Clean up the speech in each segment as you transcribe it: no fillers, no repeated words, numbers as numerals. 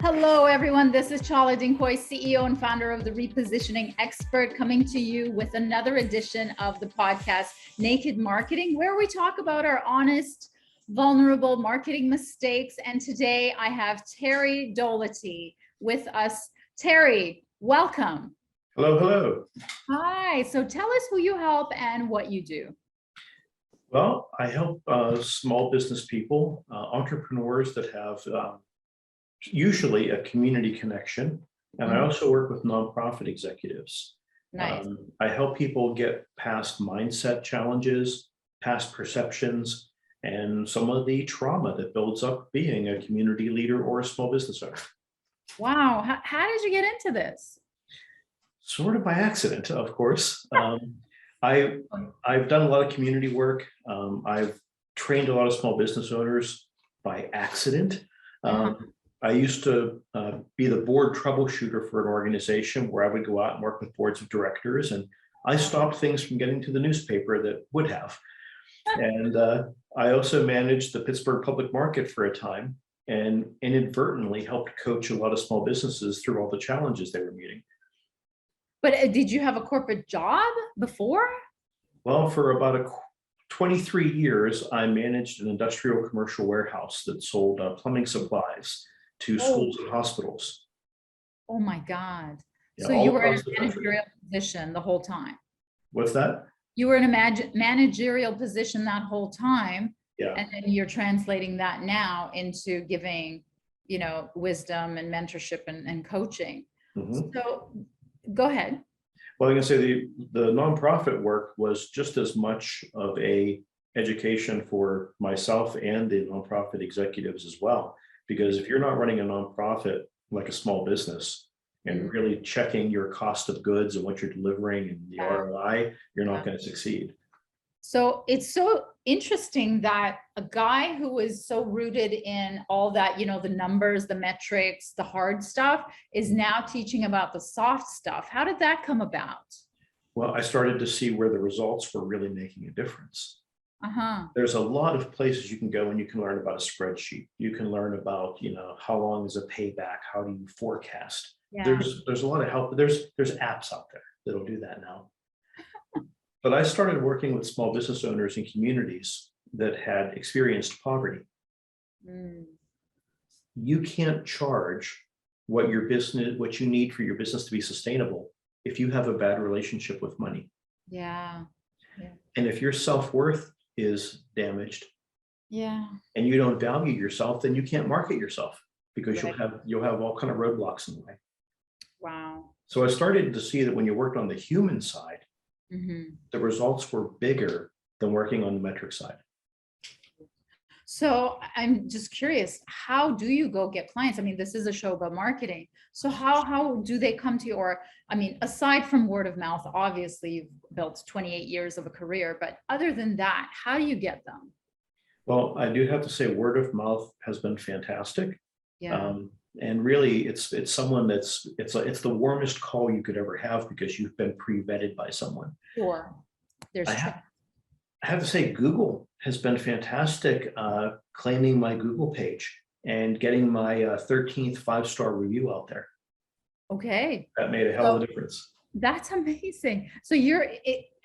Hello, everyone. This is Chala, Dincoy, CEO and founder of The Repositioning Expert, coming to you with another edition of the podcast, Naked Marketing, where we talk about our honest, vulnerable marketing mistakes. And today I have Terry Doloughty with us. Terry, welcome. Hello, hello. Hi. So tell us who you help and what you do. Well, I help small business people, entrepreneurs that have usually a community connection. And I also work with nonprofit executives. Nice. I help people get past mindset challenges, past perceptions, and some of the trauma that builds up being a community leader or a small business owner. Wow. How did you get into this? Sort of by accident, of course. I've done a lot of community work. I've trained a lot of small business owners by accident. I used to be the board troubleshooter for an organization where I would go out and work with boards of directors, and I stopped things from getting to the newspaper that would have. And I also managed the Pittsburgh public market for a time and inadvertently helped coach a lot of small businesses through all the challenges they were meeting. But did you have a corporate job before? Well, for about 23 years, I managed an industrial commercial warehouse that sold plumbing supplies to schools and hospitals. Oh my God. Yeah, so you were in a managerial position the whole time. What's that? You were in a managerial position that whole time. Yeah. And then you're translating that now into giving, wisdom and mentorship and coaching. So go ahead. Well, I can say the nonprofit work was just as much of a education for myself and the nonprofit executives as well. Because if you're not running a nonprofit like a small business and really checking your cost of goods and what you're delivering and the ROI, you're not going to succeed. So it's so interesting that a guy who is so rooted in all that, the numbers, the metrics, the hard stuff is now teaching about the soft stuff. How did that come about? Well, I started to see where the results were really making a difference. There's a lot of places you can go and you can learn about a spreadsheet. You can learn about, how long is a payback? How do you forecast? Yeah. There's a lot of help. There's apps out there that'll do that now. But I started working with small business owners in communities that had experienced poverty. You can't charge what you need for your business to be sustainable if you have a bad relationship with money. Yeah. And if your self-worth is damaged, and you don't value yourself, then you can't market yourself because you'll have all kind of roadblocks in the way. Wow. So I started to see that when you worked on the human side, the results were bigger than working on the metric side. So I'm just curious, how do you go get clients? I mean, this is a show about marketing. So how do they come to you? Or, aside from word of mouth, obviously you've built 28 years of a career, but other than that, how do you get them? Well, I do have to say word of mouth has been fantastic. And really it's someone it's the warmest call you could ever have because you've been pre-vetted by someone. Sure. I have to say Google has been fantastic, claiming my Google page and getting my 13th 5-star review out there. Okay. That made a hell of a difference. That's amazing. So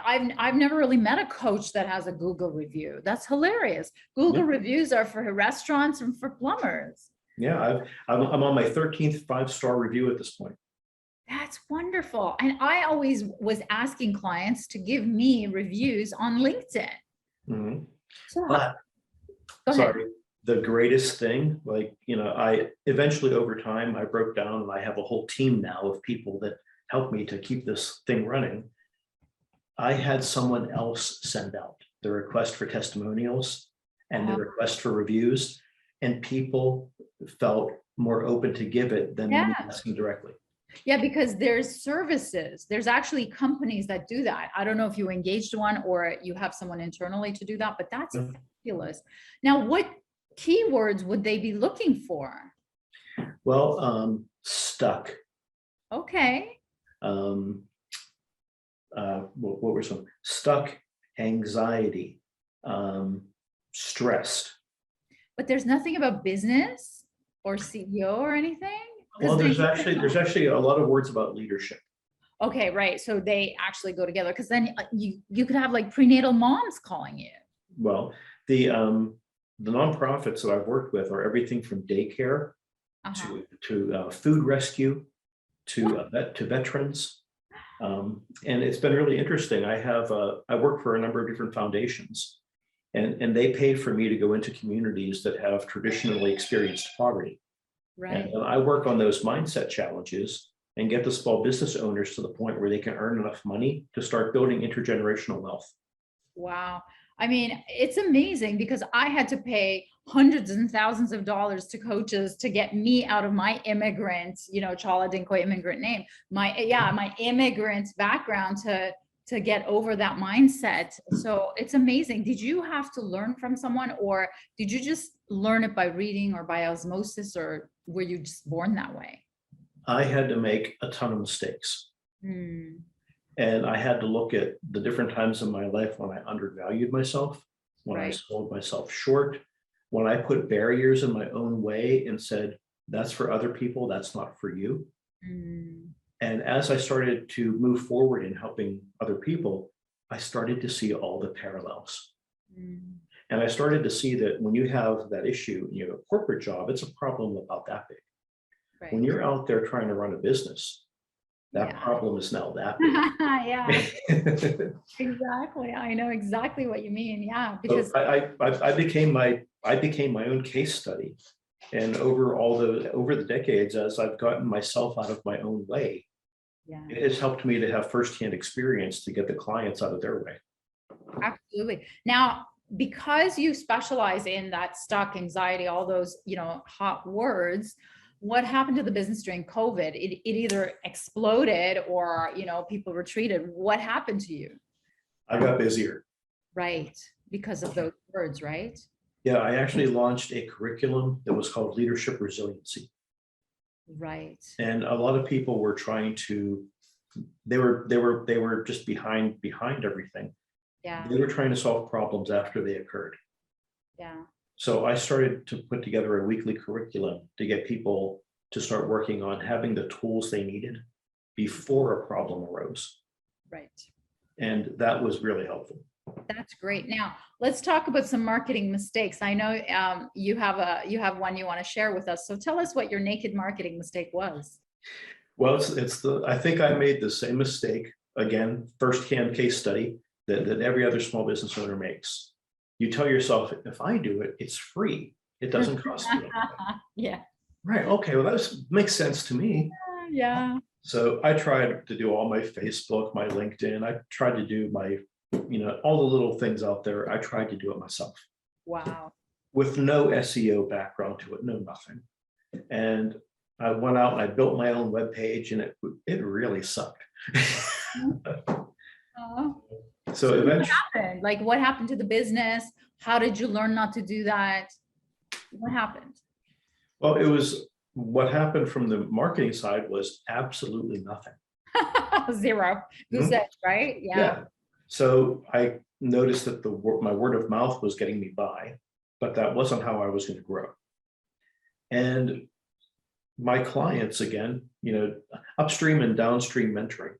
I've never really met a coach that has a Google review. That's hilarious. Google reviews are for restaurants and for plumbers. Yeah, I'm on my 13th 5-star review at this point. That's wonderful. And I always was asking clients to give me reviews on LinkedIn. But sorry, the greatest thing, I eventually over time, I broke down and I have a whole team now of people that help me to keep this thing running. I had someone else send out the request for testimonials and the request for reviews, and people felt more open to give it than me asking directly. Yeah, because there's services. There's actually companies that do that. I don't know if you engaged one or you have someone internally to do that, but that's fabulous. Now, what keywords would they be looking for? Well, stuck. Okay. What were some? Stuck, anxiety, stressed. But there's nothing about business or CEO or anything? Well, Because there's actually a lot of words about leadership. okay, right. So they actually go together because then you could have like prenatal moms calling you. Well, the nonprofits that I've worked with are everything from daycare Uh-huh. to food rescue to veterans. And it's been really interesting. I work for a number of different foundations, and they pay for me to go into communities that have traditionally experienced poverty. Right. And I work on those mindset challenges and get the small business owners to the point where they can earn enough money to start building intergenerational wealth. Wow. I mean, it's amazing because I had to pay hundreds and thousands of dollars to coaches to get me out of my immigrant, Chala Dincoy immigrant name, my immigrant background to get over that mindset. So it's amazing. Did you have to learn from someone, or did you just learn it by reading or by osmosis, or were you just born that way? I had to make a ton of mistakes. Hmm. And I had to look at the different times in my life when I undervalued myself, when I Right. sold myself short, when I put barriers in my own way and said, that's for other people, that's not for you. Hmm. And as I started to move forward in helping other people, I started to see all the parallels. Hmm. And I started to see that when you have that issue in your corporate job, it's a problem about that big. When Right. you're out there trying to run a business, that Yeah. problem is now that Yeah. big. Exactly. I know exactly what you mean. Yeah, So because I became my own case study. And over the decades, as I've gotten myself out of my own way, yeah, it has helped me to have firsthand experience to get the clients out of their way. absolutely. Now, because you specialize in that stuck anxiety, all those, hot words, what happened to the business during COVID? It either exploded or, people retreated. What happened to you? I got busier. Right. Because of those words, right? Yeah, I actually launched a curriculum that was called Leadership Resiliency. Right. And a lot of people were trying to, they were just behind everything. Yeah. They were trying to solve problems after they occurred. Yeah. So I started to put together a weekly curriculum to get people to start working on having the tools they needed before a problem arose. Right. And that was really helpful. That's great. Now let's talk about some marketing mistakes. I know you have one you want to share with us. So tell us what your naked marketing mistake was. Well, I think I made the same mistake, again, firsthand case study that every other small business owner makes. You tell yourself, if I do it, it's free. It doesn't cost me anything. Yeah. Right. Okay. Well, that makes sense to me. Yeah. So I tried to do all my Facebook, my LinkedIn. I tried to do my, all the little things out there. I tried to do it myself Wow. with no SEO background to it, no nothing. And I went out and I built my own webpage, and it really sucked. Oh. So So what eventually, happened? Like what happened to the business? How did you learn not to do that? What happened? well, what happened from the marketing side was absolutely nothing. Zero. Who Mhm. said, right? Yeah. Yeah. So I noticed that my word of mouth was getting me by, but that wasn't how I was going to grow. And my clients, again, upstream and downstream mentoring.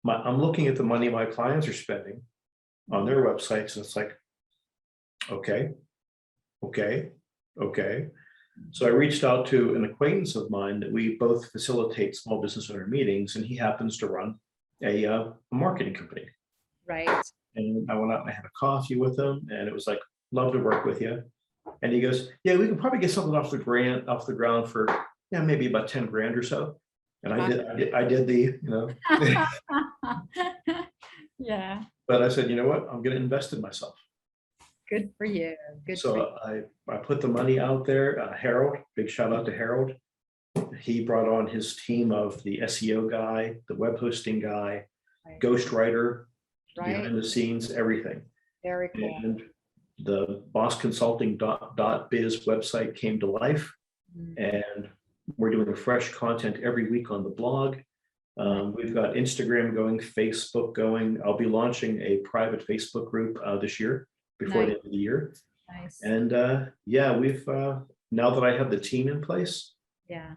I'm looking at the money my clients are spending on their websites, and it's like, okay, okay, okay. So I reached out to an acquaintance of mine that we both facilitate small business owner meetings, and he happens to run a marketing company. Right. And I went out and I had a coffee with him, and it was like, love to work with you. And he goes, yeah, we can probably get something off the ground for, yeah, maybe about 10 grand or so. And I did Yeah. but I said, you know what, I'm going to invest in myself. Good for you. Good for you. So I put the money out there. Harold, big shout out to Harold. He brought on his team of the SEO guy, the web hosting guy, Right. ghostwriter, Right. behind the scenes, everything. Very cool. And the bossconsulting.biz website came to life, Mhm. and we're doing fresh content every week on the blog. We've got Instagram going, Facebook going. I'll be launching a private Facebook group this year before the end of the year. Nice. And yeah, we've now that I have the team in place, Yeah.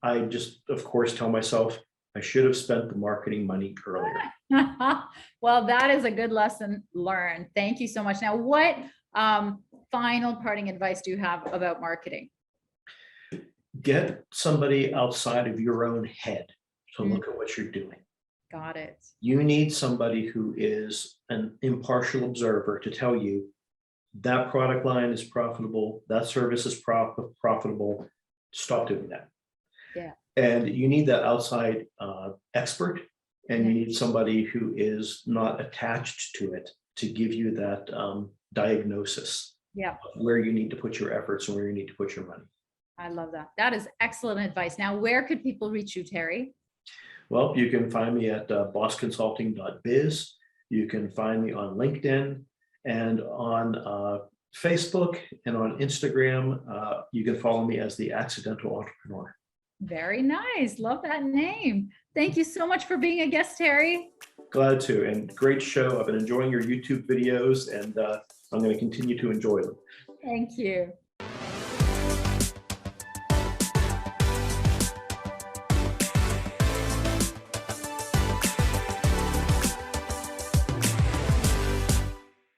I just, of course, tell myself I should have spent the marketing money earlier. Well, that is a good lesson learned. Thank you so much. Now, what final parting advice do you have about marketing? Get somebody outside of your own head to look at what you're doing. Got it. You need somebody who is an impartial observer to tell you that product line is profitable, that service is profitable. Stop doing that. Yeah. And you need that outside expert, and you need somebody who is not attached to it to give you that diagnosis Yeah. of where you need to put your efforts and where you need to put your money. I love that. That is excellent advice. Now, where could people reach you, Terry? Well, you can find me at bossconsulting.biz. You can find me on LinkedIn and on Facebook and on Instagram. You can follow me as the Accidental Entrepreneur. Very nice. Love that name. Thank you so much for being a guest, Terry. Glad to, and great show. I've been enjoying your YouTube videos, and I'm going to continue to enjoy them. Thank you.